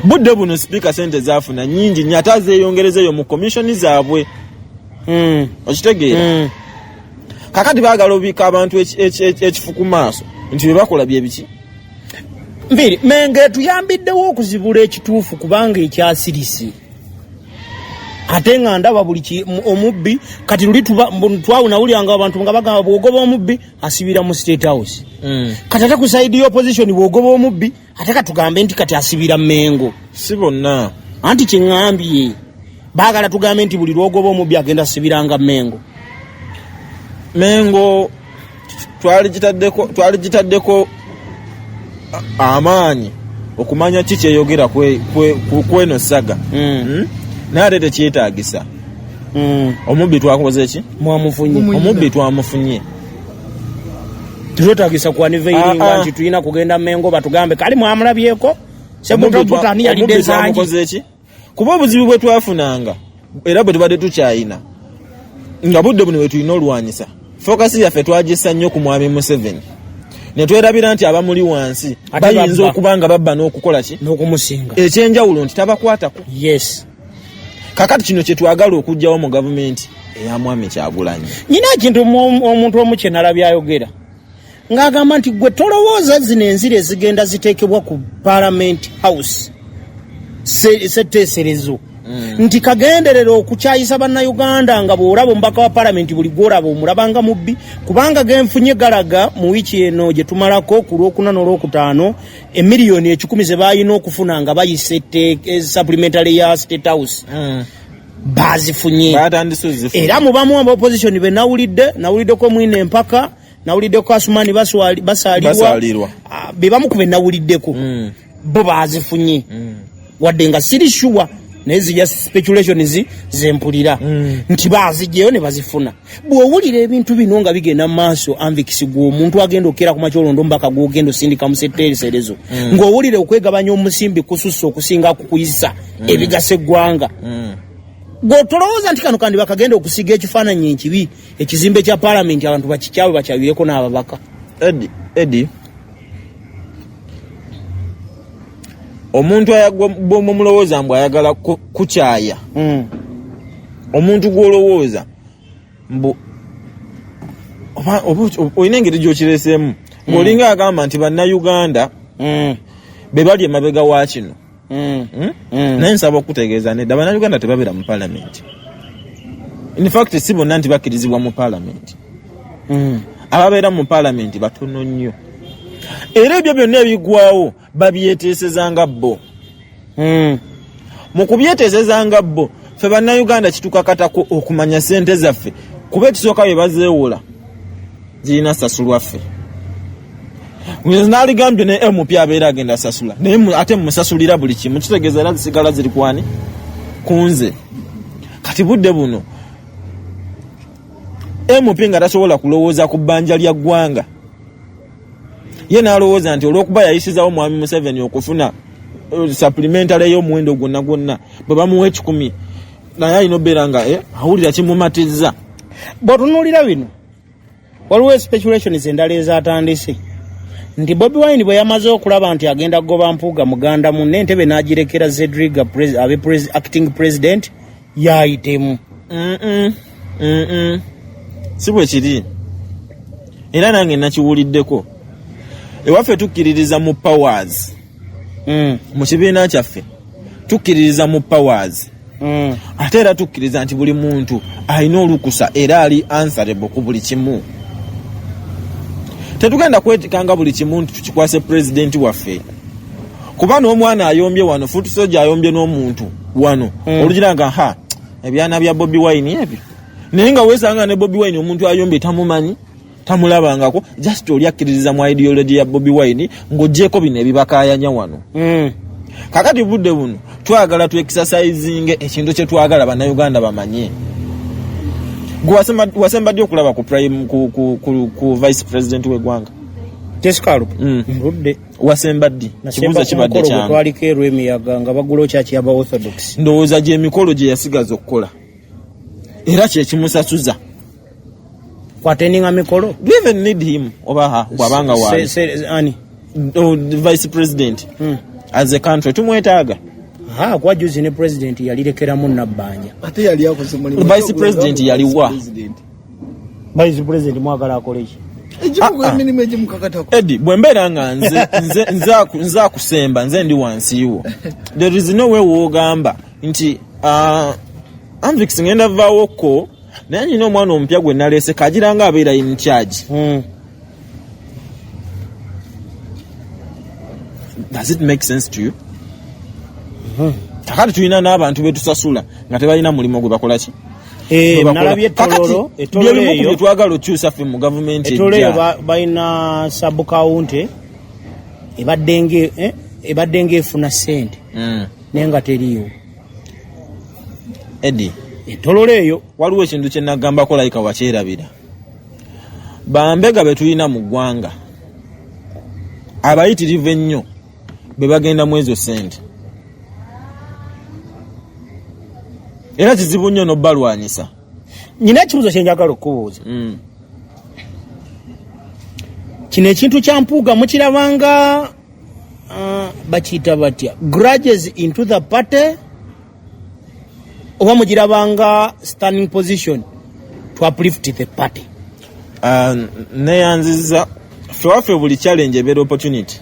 Speaker 3: budde buno sipiika sente zaafuna nyingi nnyo ate azeeyongerezeeyo mu komishoni zaabwe okitegeera kakati baagala obiika abantu ekifu ku maaso nti bye bakola bye biki
Speaker 2: mbiri Menge tuyambiddewo okuzibula ekituufu kubanga ekyasirise ate nga ndaba buli omubbi kati luli twawunawulyanga abantu nga bagamba bw'ogoba omubbi asibira mu State House kati ate ku saidi y'opposition bw'ogoba omubbi ate katugambe nti kati asibira Mengo
Speaker 3: si bonna
Speaker 2: anti kyeŋŋambye baagala tugambe nti buli lw'ogoba omubbi agenda asibiranga
Speaker 3: Mengo twali gitaddeko amaanyi okumanya ki kyeyogera kweno saga naye ate tekyetaagisa omubbi twakoze ki omubbi twamufunye
Speaker 2: tetwetaagisa kuaniveiringa nti tulina kugenda Mengo batugambe kali mwamulabyeko
Speaker 3: omubbi twamukoze ki kuba obuzibu bwe twafunanga era bwe tubadde tukyayina nga budde buno bwe tulina olwanyisa fokasi yaffe twagisa nnyo ku mwami Museveni ne twerabira nti abamuli wansi bayinza okuba nga babba n'okukola ki
Speaker 2: n'okumusinga
Speaker 3: ekyenjawulo nti tabakwatako.
Speaker 2: Yes.
Speaker 3: Kakati kino kye twagala okugyawo mu gavumenti eya mwami Kyagulanyi.
Speaker 2: Nyina ekintu omuntu omu kye nalabye ayogera ng'agamba nti gwe tolowooza zino enziri ezigenda ziteekebwa ku Parliament House setteeserezo nti kagenderera okukyayisa bannayuganda nga bw'olaba omubaka wa Parliament buli gw'olaba omulabanga mubbi kubanga genfunye galaga mu wiiki eno gye tumalako ku Lwokuna n'Olwokutaano emiliyoni 10 ze baalina okufuna nga bayise supplementary ya State House bazifunye era mu bamu aba opposition be nawuliddeko mwine empaka nawuliddeko Asumani basalirwa be bamu ku be nawuliddeko bo bazifunye wadde nga siri sure naye zijja speculation zempulira nti baazijjeyo ne bazifuna. Bw'owulira ebintu bino nga bigenda mu maaso anvikisi gw'omuntu agenda okera ku makyolondo mbaka gw'ogenda osindika mu setteeserezo ng'owulire okwegabanya omusimbi kususse okusinga kukuyisa ebigasa eggwanga gw'otolowooza nti kano kandi bakagenda okusiga ekifaananyi ekibi ekizimbe kya Parliament abantu bakikyawe bakyawireko n'ababaka.
Speaker 3: Eddie omuntu bw'omulowooza mbu ayagala kukyaya omuntu gw'olowooza mbu olina engeri gy'okireeseemu ng'olinga agamba nti bannayuganda be bali emabega wa kino naye nsaba okutegeeza nedda bannayuganda tebabeera mu Parliament. In fact si bonna nti bakkirizibwa mu Parliament. Ababeera mu Parliament batono nnyo era ebyo byonna ebigwawo babyeteesezanga bo. Mu kubyeteesezanga bo ffe bannayuganda kitukakatako okumanya ssente zaffe kuba etusooka bye bazeewola zirina sasulwa ffe. Naaligambye ne MP abeera agenda sasula naye ate mmusasulira buli kimu kitegeeza era zisigala ziri kwani ku nze. Kati budde buno MP nga tasobola kulowooza ku bbanja lya ggwanga ye n'alowooza nti olw'okuba yayisizawo mwami Museveni okufuna supplementary ey'omuwendo gwonna bwe bamuwa 10 naye alina obeera nga awulira kimumatizza.
Speaker 2: Bw'otunuulira bino waliwo speculations endala ezatandise nti Bobi Wine bwe yamaze okulaba nti agenda kugoba Mpuuga muganda munne entebe n'agirekera Zedriga abe acting president yayitemu.
Speaker 3: Si bwe kiri era nange nakiwuliddeko. Ewaffe tukkiririza mu powers mu kibiina kyaffe tukkiririza mu powers ate era tukkiriza nti buli muntu alina olukusa era ali answerable ku buli kimu. Tetugenda kwetikanga buli kimu nti tukikwase pulezidenti waffe kuba n'omwana ayombye wano futi soja ayombye n'omuntu wano olugira nga ebyana bya Bobi Wine ebyo naye nga weesanga ne Bobi Wine omuntu ayombye tamumanyi tamulabangako just oli akkiririza mu ideology ya Bobi Wine ng'oggyeko bino ebibakaayanya wano. Kakati budde buno twagala tu-exercising ekintu kye twagala bannayuganda bamanye. Wasembadde okulaba ku vice president w'eggwanga
Speaker 2: Tescalo mbudde
Speaker 3: wasembadde kibuuza kibadde kyange
Speaker 2: twaliko erw'emiyaga nga bagula okyaki aba orthodox
Speaker 3: ndowooza gy'emikolo gye yasigaza okukola era kye kimusasuza.
Speaker 2: Kwateninga mikolo.
Speaker 3: Do you even need him oba bwabanga wali vice president as a country tumwetaaga?
Speaker 2: Kwa juzi ne president yalirekeramu nabbanja
Speaker 1: ate yali akoze mulimu.
Speaker 3: Vice president yaliwa
Speaker 2: vice president mwagala akole ki
Speaker 1: emirimu egimukakatako.
Speaker 3: Eddie bwe mbeera nga nze akusemba nze ndi wansi wo there is no way woogamba nti Anvix ngenda vaawoko naye nyina omwana omupya gwe naleese kagira nga abeera in charge. Does it make sense to you? Kakati tulina n'abantu betusasula nga tebalina mulimu gwe bakola ki?
Speaker 2: Nalabye ettololo
Speaker 3: eyo twagala okyusa ffe mu gavumenti
Speaker 2: ejja balina sub-county ebadde ng'efuna ssente naye nga teriiwo.
Speaker 3: Eddie
Speaker 2: ettololo eyo
Speaker 3: waliwo ekintu kye nagambako layika wakyerabira. Bambega be tulina mu ggwanga abayitirivu ennyo be bagenda mu ezo ssente. era kizibu nnyo n'obbalwanyisa.
Speaker 2: Nyina ekibuuzo kye njagala okubuuza. Kino ekintu kya Mpuuga mukirabanga bakiyita batya, grudges into the party, oba mugirabanga standing position to uplift the party?
Speaker 3: Neyanziza ffe waffe buli challenge ebeera opportunity.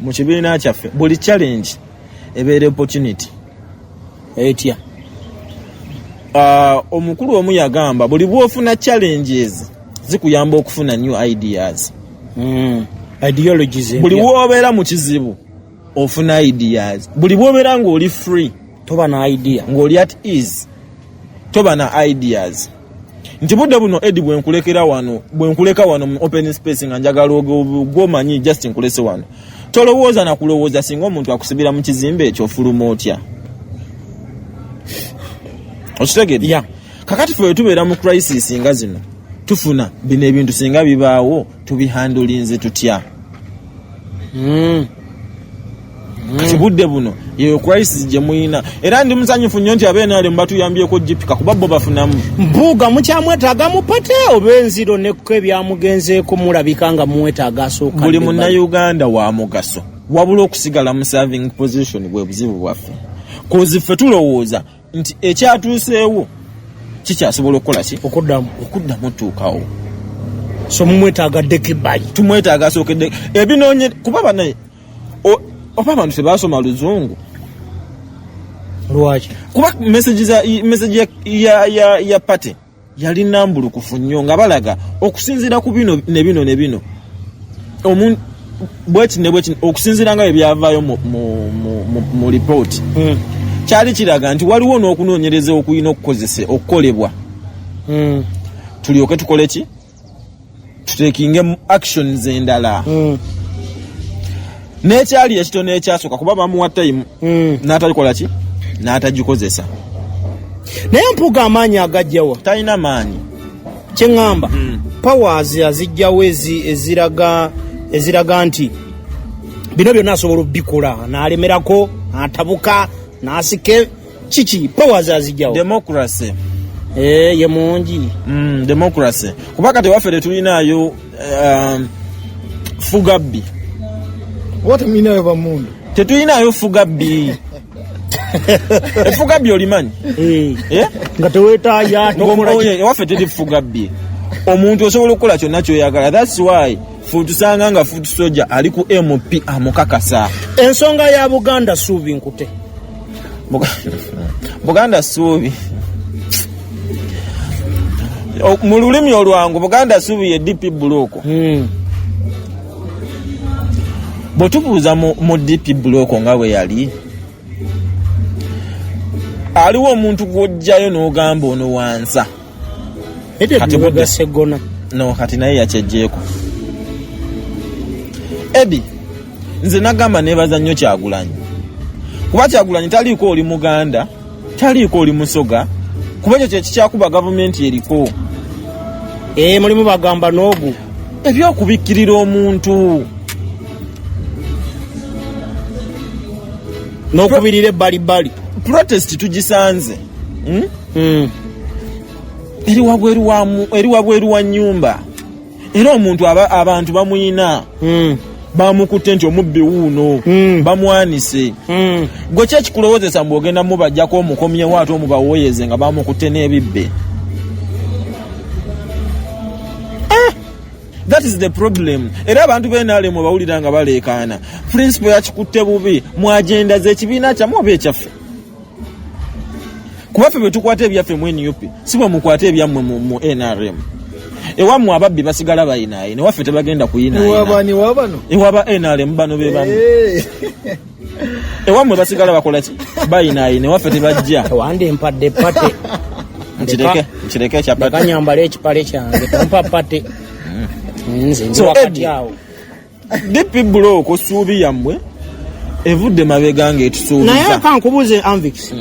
Speaker 3: Mu kibiina kyaffe buli challenge ebeera opportunity.
Speaker 2: Etya
Speaker 3: omukulu omu yagamba buli bwofuna challenges zikuyamba okufuna new ideas.
Speaker 2: Ideologies.
Speaker 3: Buli bwobeera mu kizibu ofuna ideas. Buli bwobeera ng'oli free
Speaker 2: toba na idea,
Speaker 3: ng'oli at ease toba na ideas. Nti budde buno Eddie bwenkuleka wano mu open space nga njagala gwomanyi just nkulese wano, tolowooza na kulowooza singa omuntu akusibira mu kizimbe ekyo ofuluma otya. Okitegedde?
Speaker 2: Yeah.
Speaker 3: Kakati ffe tubeera mu crisis nga zino tufuna bino ebintu singa bibaawo tubihandulinze tutya. Kati budde buno yeyo crisis gye muyina, era ndi musanyufu nnyo nti abeena batuyambyeko jipika kuba bo bafunamu.
Speaker 2: Mpuuga mukyamwetaaga mupate oba enziro nekko ebyamugenzeeko mulabika nga muwetaaga asooka?
Speaker 3: Buli munnayuganda wa mugaso, wabula okusigala mu serving position bwe buzibu bwaffe. Kozi ffe tulowooza nti ekyatuuseewo kikyasobola okukola ki? Okuddamu tuukawo.
Speaker 2: So mumwetaaga ddekebali,
Speaker 3: tumwetaaga asookedde ebinoonye kuba banaye oba abantu tebasoma luzungu.
Speaker 2: Lwaki?
Speaker 3: Kuba message ya party yali nambulukufu nnyo nga balaga okusinziira ku bino ne bino omuntu bweti ne bweti okusinziira nga ebyavaayo mu report kyali kiraga nti waliwo n'okunoonyereza okuyina okukolebwa. Tulyoke tukole ki? Tutekinge actions endala. N'ekyali ekitono ekyasooka kuba bamuwa time n'atalikola ki? N'atagikozesa.
Speaker 2: Naye Mpuuga amaanyi agajjawa?
Speaker 3: Talina maanyi.
Speaker 2: Kye ŋŋamba powers azijjawo eziraga nti bino byonna asobola obbikola, n'alemerako, n'atabuka, n'asike, kiki powers azijjawo?
Speaker 3: Democracy.
Speaker 2: Ye mungi.
Speaker 3: Democracy. Kuba kati waffe tetulinaayo fugabbi.
Speaker 1: What minayo bamundu?
Speaker 3: Tetulinayo fugabbi. Fugabbi olimanyi?
Speaker 2: Nga teweetaaya
Speaker 3: n'okola waffe teri fugabbi. Omuntu osobola okukola kyonna ky'oyagala. That's why tusanga nga foot soldier ali ku MP amukakasa.
Speaker 2: Ensonga ya Buganda Suubi nkute.
Speaker 3: Buganda Suubi mu lulimi olwangu Buganda Suubi ye DP buloko. Bwe tubuuza mu DP buloko nga bwe yali, aliwo omuntu gw'ojjayo n'ogamba ono wansa. Kati naye yakyejjeeko. Eddie, nze nagamba neebaza nnyo Kyagulanyi. Kuba Kyagulanyi taliiko oli Muganda, taliiko oli Musoga, kuba ekyo kyekikyakuba gavumenti eriko.
Speaker 2: Mulimu bagamba n'ogu
Speaker 3: ebyokubikkirira omuntu
Speaker 2: n'okubirira ebbalibbali.
Speaker 3: Protest tugisanze eri wabweru wa nnyumba, era omuntu abantu bamuyina bamukutte nti omubbi wuuno bamwanise. Gwe kyekikulowoozesa mbw'ogenda mubajjako omukomyewo ate omubawoyeze nga bamukutte n'ebibbe. That is the problem. Era abantu b'enaalemu bawulira nga baleekaana. Principle yakikutte bubi mu agenda z'ekibiina kyamu oba ekyaffe. Kuba ffe bwe tukwata ebyaffe mu NUP si bwe mukwata ebyammwe mu NRM. Ewammwe ababbi basigala bayinaayina, ewaffe tebagenda kuyinaayina. Ewaba NRM bano be bamu. Ewammwe basigala bakola ki? Bayinaayina, ewaffe tebajja.
Speaker 2: Wande empadde pate.
Speaker 3: Nkireke ekyapate.
Speaker 2: Kanyambala ekipale kyange tompa pate.
Speaker 3: So Eddie, DP buloko Suubi yammwe evudde mabega ng'etusuubiza.
Speaker 2: Naye kankubuuze Anvix.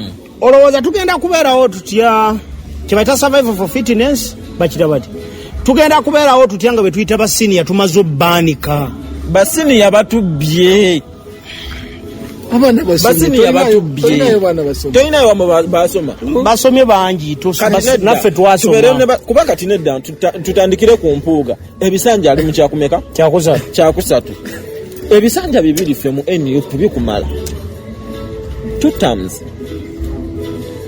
Speaker 2: Olowooza tugenda kubeerawo tutya kyebayita survival for fitness bakira bati? Tugenda kubeerawo tutya nga bwe tuyita basiniya tumaze obbaanika?
Speaker 3: Basiniya batubbye.
Speaker 1: abana
Speaker 3: basini yabatubye toyina wamwe
Speaker 2: basomye bangi naffe twasoma
Speaker 3: kuba kati nedda tutandikire ku Mpuuga ebisanja ali mu kyakumeka kyakusatu ebisanja bibiri ffe mu NUP bikumala 2 times.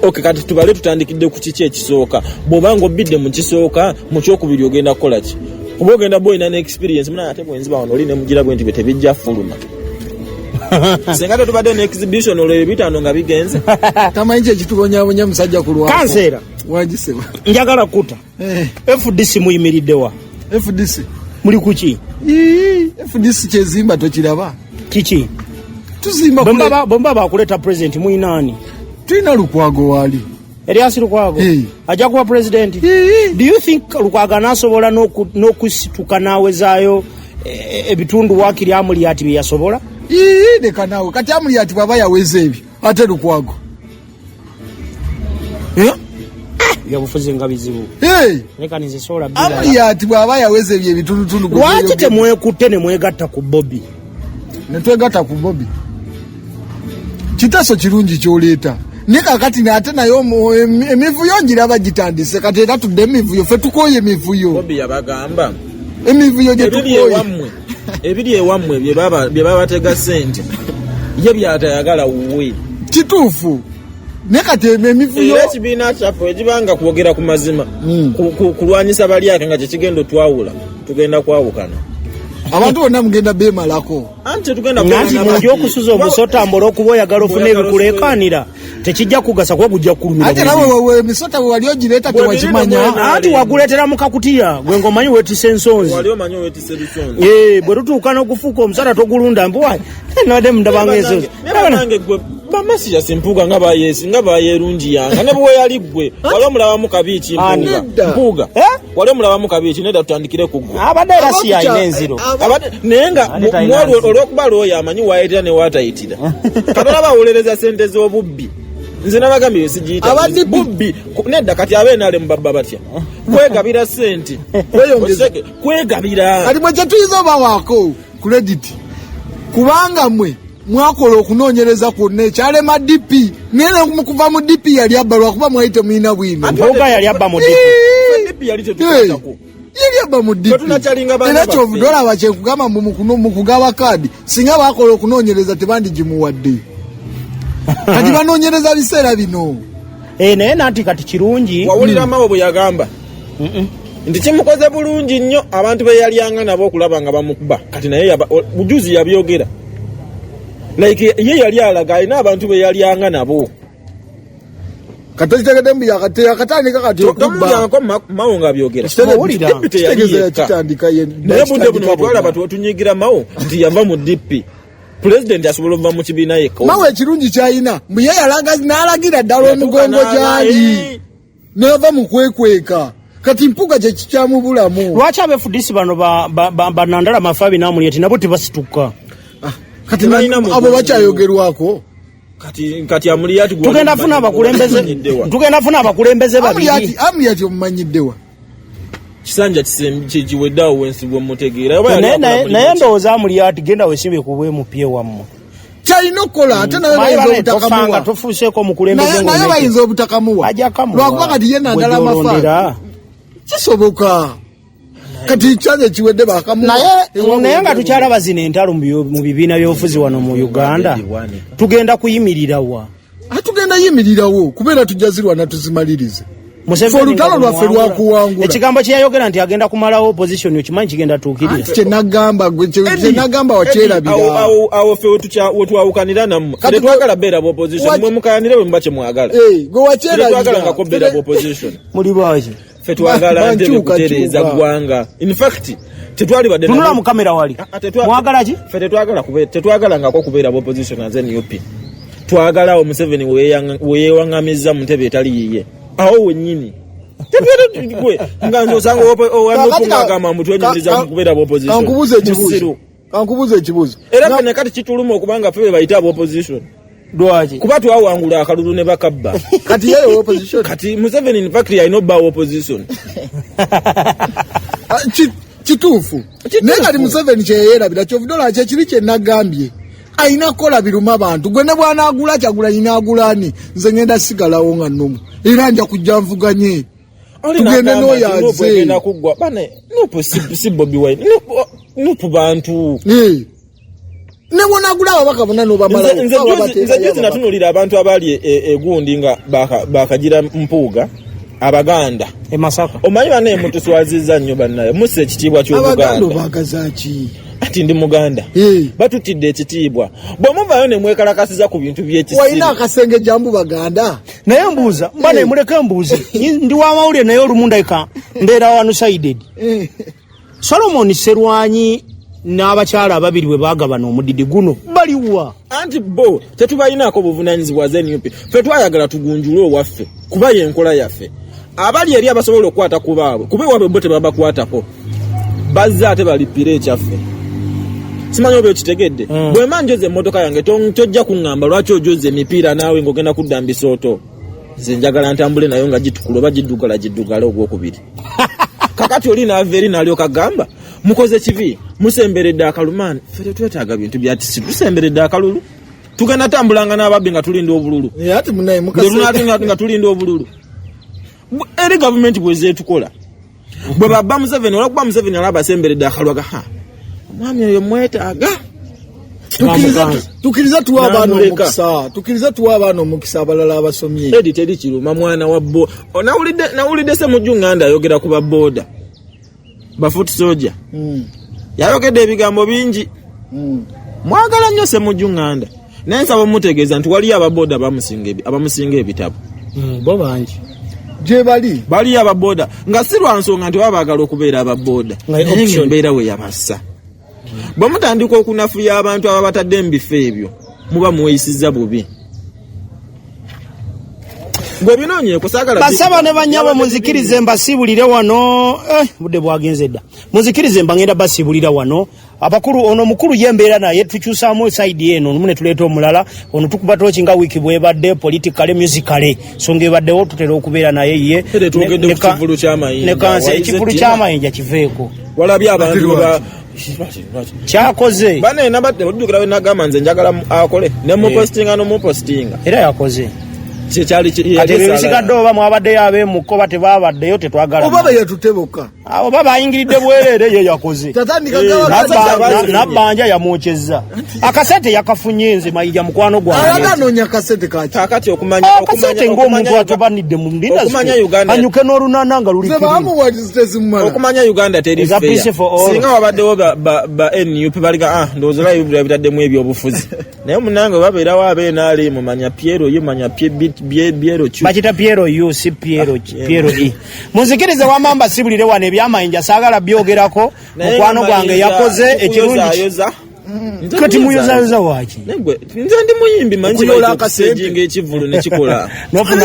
Speaker 3: Okay, kati tubale tutandikidde ku kiki ekisooka bw'obanga obidde mu kisooka mu kyokubiri ogenda kukola ki kuba ogenda boyina ne experience muna ate bwenziba wano oli ne mugira bwe nti betebijja fuluma senga tetubadde ne exhibition olwo ebitano nga bigenze
Speaker 1: tamanyi kye kitubonyabonya musajja ku lwako
Speaker 2: kansera
Speaker 1: wagiseba
Speaker 2: njagala kuta FDC muyimiriddewa
Speaker 1: FDC
Speaker 2: muli kuki
Speaker 1: FDC kyezimba tokiraba
Speaker 2: kiki
Speaker 1: tuzimba
Speaker 2: bomba bakuleta president muyinaani
Speaker 1: tulina Lukwago wali
Speaker 2: Elias Lukwago ajja kuba president do you think Lukwago anasobola n'okusituka naawezaayo ebitundu wakiri Amulyat bye yasobola
Speaker 1: leka naawe kati Amulyat bw'aba yaweza ebyo ate Lukwago
Speaker 2: byabufuzi nga bizibu leka nizisobola
Speaker 1: Amulyat bw'aba yaweza ebyo ebitundutundu
Speaker 2: lwaki temwekutte ne mwegatta ku Bobby
Speaker 1: netwegatta ku Bobby kitaso kirungi kyoleeta ne kakati nate nayo emivuyo njiraba gitandise kati era tudde emivuyo fe tukoye emivuyo
Speaker 3: Bobby yabagamba
Speaker 1: emivuyo gye tukoye
Speaker 3: ebiri ewammwe bye baba tega sente ye byatayagala wuwe
Speaker 1: kituufu ne kati emivuyo
Speaker 3: era kibiina kyaffe ekibanga kwogera ku mazima kulwanyisa balyake nga kyekigendo twawula tugenda kwawukana
Speaker 1: abantu bonna mugenda beemalako
Speaker 3: anti tugenda
Speaker 2: nanti mungi okusuza omusota mbola okuba oyagala ofuna ebikuleekaanira tekijja kugasa kuba gujja kulumira
Speaker 1: ate nawe emisota bwe wali ogireeta tewakimanya
Speaker 2: anti waguleetera mu kakutiya gwe ng'omanyi weetisa ensonzi bwe tutuuka n'okufuuka omusota togulunda mbuwa nabadde mundabanga ensonzi
Speaker 3: bamasi yasimpuuga nga bayerungi yanga ne bwe yali gwe wali omulabamu kabiiki Mpuuga wali omulabamu kabiiki nedda tutandikire ku gwe
Speaker 2: abadde era si yalina enziro
Speaker 3: naye nga olw'okuba lwoyo amanyi waayitira ne waatayitira katola bawolereza sente z'obubbi nze nabagambye sigiyita bubbi nedda kati abenaale mubabba batya kwegabira sente kwegabira
Speaker 1: kati mwe kyetuyinza obawaako credit kubanga mwe mwakola okunoonyereza kwonna ekyalema DP naye kuva mu DP yali abba lwakuba mwayite muyina bwino
Speaker 2: Mpuuga yali abba mu DP
Speaker 1: yali abba mu DP era kyovuddwa olaba kyekugamba mu kugaba kaadi singa bakola okunoonyereza tebandigimuwadde kati banoonyereza biseera bino
Speaker 2: naye nanti kati kirungi
Speaker 3: wawulira mawo bwe yagamba nti kimukoze bulungi nnyo abantu be yalyanga nabo okulaba nga bamukuba kati naye bujuzi yabyogera like ye yali alaga alina abantu be yalyanga nabo
Speaker 1: kati kitegedde mbu yakatandika kati
Speaker 3: okuba mawo nga byogera naye budde buno batwala tunyigira mawo nti yava mu DP president asobola ova mu kibiina yekka
Speaker 1: mawo ekirungi kyayina mbu ye n'alagira ddala omugongo gyali n'ava mu kwekweeka kati Mpuuga kye kikyamubulamu
Speaker 2: lwaki abefudisi bano banandala Mafaabi n'Amulyat nabo tebasituka
Speaker 1: kati abo bakyayogerwako
Speaker 3: kati Amulyat
Speaker 2: tugenda funa abakulembeze babiri
Speaker 1: Amulyat omumanyiddewa
Speaker 3: kisanja kiweddeawo wensibwa mutegeera
Speaker 2: naye ndowooza Amulyat genda wesimbe ku bwemupye wammwe
Speaker 1: kyalina okukola ate naye bayinza obutakamuwa
Speaker 2: tofuuseeko omukulembeze
Speaker 1: naye bayinza obutakamuwa lwakuba kati ye nandala Mafaabi kisoboka kati kyanje kiwedde bakamu
Speaker 2: naye nga tukyalaba zino entalo mu bibiina by'obufuzi wano mu Uganda tugenda kuyimirirawa
Speaker 1: tugenda yimirirawo kubeera tujjazirwana tuzimalirize olutalo lwaffe lwakuwangula
Speaker 2: ekigambo kyeyayogera nti agenda kumalawo opposition okimanyi kigenda tuukirira
Speaker 1: kyenagamba wakyerabira
Speaker 3: awo ffe wetwawukanira nammwe tetwagala beera b'opposition mwe mukayanire bwe muba kyemwagala
Speaker 1: gwe wakyerabira
Speaker 3: beera b'opposition
Speaker 2: muli bwaki
Speaker 3: ffe twagala ntebe kutereeza ggwanga in fact tetwali badde
Speaker 2: tunula mu kamera wali mwagala ki
Speaker 3: ffe tetwagalangako kubeera b'opposition as NUP twagala Museveni weyewaŋŋamizza mu ntebe etali yiye awo wennyini gwe nga nze osanga owanokungagamba mbu twenyumiriza mu kubeera b'opposition
Speaker 1: kankubuuza ekibuuzo
Speaker 3: era ffe ne kati kituluma okubanga ffe be bayita ab'opposition
Speaker 2: lwaki
Speaker 3: kuba twawangula akalulu ne bakabba
Speaker 1: kati yeyo opposition
Speaker 3: kati Museveni in fact alina obba opposition
Speaker 1: kituufu naye kati Museveni kyeyerabira kyovudola kyekiri kye nagambye aina kola biruma abantu gwe ne bwana agula chagula inaagulani nze ngenda sigalawo nga nnomu era nja kujja nvuganye tugende n'oyaze
Speaker 3: na kugwa bane nupo si Bobi Wine nupo bantu
Speaker 1: ne wona agula abaka bonna no bamala
Speaker 3: nze natunulira abantu abali egundi nga bakagira Mpuuga abaganda
Speaker 2: Masaka
Speaker 3: omanyi bane mutuswaziza nnyo bannaye musse ekitiibwa ky'Obuganda
Speaker 1: abaganda bagazaaki
Speaker 3: ati ndi Muganda batutidde ekitiibwa bwe muvayo ne mwekalakasiza ku bintu by'ekisibo
Speaker 1: walina akasenge jambu baganda
Speaker 2: naye mbuuza mbane muleke mbuuze ndi wa mawulire naye olumu ndayika mbeera wano sided Solomon Serwanyi n'abakyala ababiri bwe baagabana omudidi guno baliwa
Speaker 3: anti bo tetubalinaako buvunaanyizibwa ZNUP ffe twayagala tugunjule owaffe kuba yenkola yaffe abali eri abasobola okukwata ku baabwe kuba ewaabwe bo tebabakwatako bazze ate balipira ekyaffe simanyi oba okitegedde bwe manjoze emmotoka yange tojja kuŋŋamba lwaki ojoze emipiira naawe ng'ogenda kudda mbisooto nze njagala ntambule nayo nga gitukula oba giddugala ogwokubiri kakati oli naava eri n'alyoka gamba mukoze kibi musemberedde akalumaani ffe tetwetaaga bintu byatisi tusemberedde akalulu tugenda tambulanga n'ababbi nga tulinda obululu
Speaker 1: ate munaye
Speaker 3: nga tulinda obululu eri gavumenti bwe zeetukola bwe babba Museveni olwokuba Museveni alaba asemberedde akalwaga omwami oyo mwetaaga
Speaker 1: tukiriza tuwa abaana omukisa abalala abasomye
Speaker 3: edi teri kiruma mwana wa bo nawulidde se mujjunganda ayogera ku babooda bafuti soja yayogedde ebigambo bingi mwagala nnyo se mujjunganda naye nsaba omutegeeza nti waliyo ababooda abamusinga ebitabo
Speaker 2: bo bangi
Speaker 1: gye
Speaker 3: baliyo ababooda nga si lwa nsonga nti baba baagala okubeera ababooda naye embeera we yabassa bwe mutandika okunafuya abantu aba batadde mu bifo ebyo muba muweyisiza bubi gwe binoonye kusagala
Speaker 2: basaba ne banyabo munzikirize mbasibulire wano budde bwagenze dda munzikirize mbangenda basibulira wano abakulu ono mukulu yembeera naye tukyusaamu side eno numune tuleeta omulala ono tukuba toki nga wiki bwebadde politically musically so ngebaddewo tutera okubeera naye ye ne kansa ekivulu ky'amayinja kiveeko
Speaker 3: walabye abantu
Speaker 2: kyakoze
Speaker 3: bane nabadde ojjukira we nagamba nze njagala akole ne mupostinga
Speaker 2: era yakoze
Speaker 3: kyali
Speaker 2: atebisigadde oba mwabaddeyo ab'emukko ba tebaabaddeyo tetwagala
Speaker 1: oba yatuteboka
Speaker 2: oba bayingiridde bwereere ye yakoze nabbanja yamwokyezza akasente yakafunye nze mayija mukwano
Speaker 1: gwange
Speaker 3: kakati
Speaker 2: akasente ng'omuntu atobanidde mu ndinda anyuke n'olunaana nga luli
Speaker 3: okumanya Uganda teri singa wabaddewo ba NUP baliga ndowooza olabibula bitaddemu ebyobufuzi naye munange babeerawo ab'NRM mumanya Piero ye manya Piero
Speaker 2: bakita Piero yu si Piero E munzikirize wamamba sibulire wano ebyamayinja saagala byogerako mukwano gwange yakoze ekirungi kati muyozayoza waki
Speaker 3: nze ndi muyimbi manyi akasenjinga ekivulu nekikola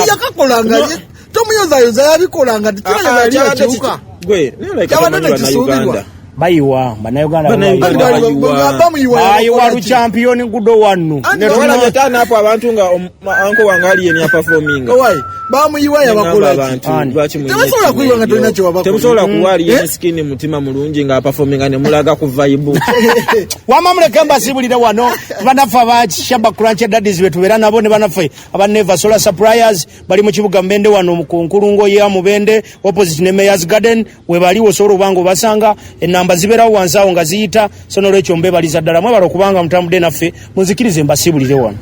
Speaker 1: yakakolanga tomuyozayoza yabikolanga tirayakiuka
Speaker 3: gwe Uganda
Speaker 2: bayiwa bannayuganda bayiwa luchampiyoni gudo wanu
Speaker 3: netulanyatana apo abantu nga anko wangali yeni aperforminga
Speaker 1: bamuyiwa yabakola temusobola kuyiwa nga tolina kyewabakola
Speaker 3: temusobola kuwali yeni skini mutima mulungi nga aperforminga ne mulaga ku vibe
Speaker 2: wama muleke mbasibulire wano banaffe abashaba crunch daddies betubeera nabo ne banaffe abaneva solar suppliers bali mu kibuga Mbende wano ku nkulungo ya Mubende opposite ne Mayor's Garden we bali osobola obanga obasanga enamba zibeerawo wansi awo nga ziyita so n'olwekyo mbebaliza ddala mwebala okubanga mutambudde naffe munzikirize mbasibulire wano.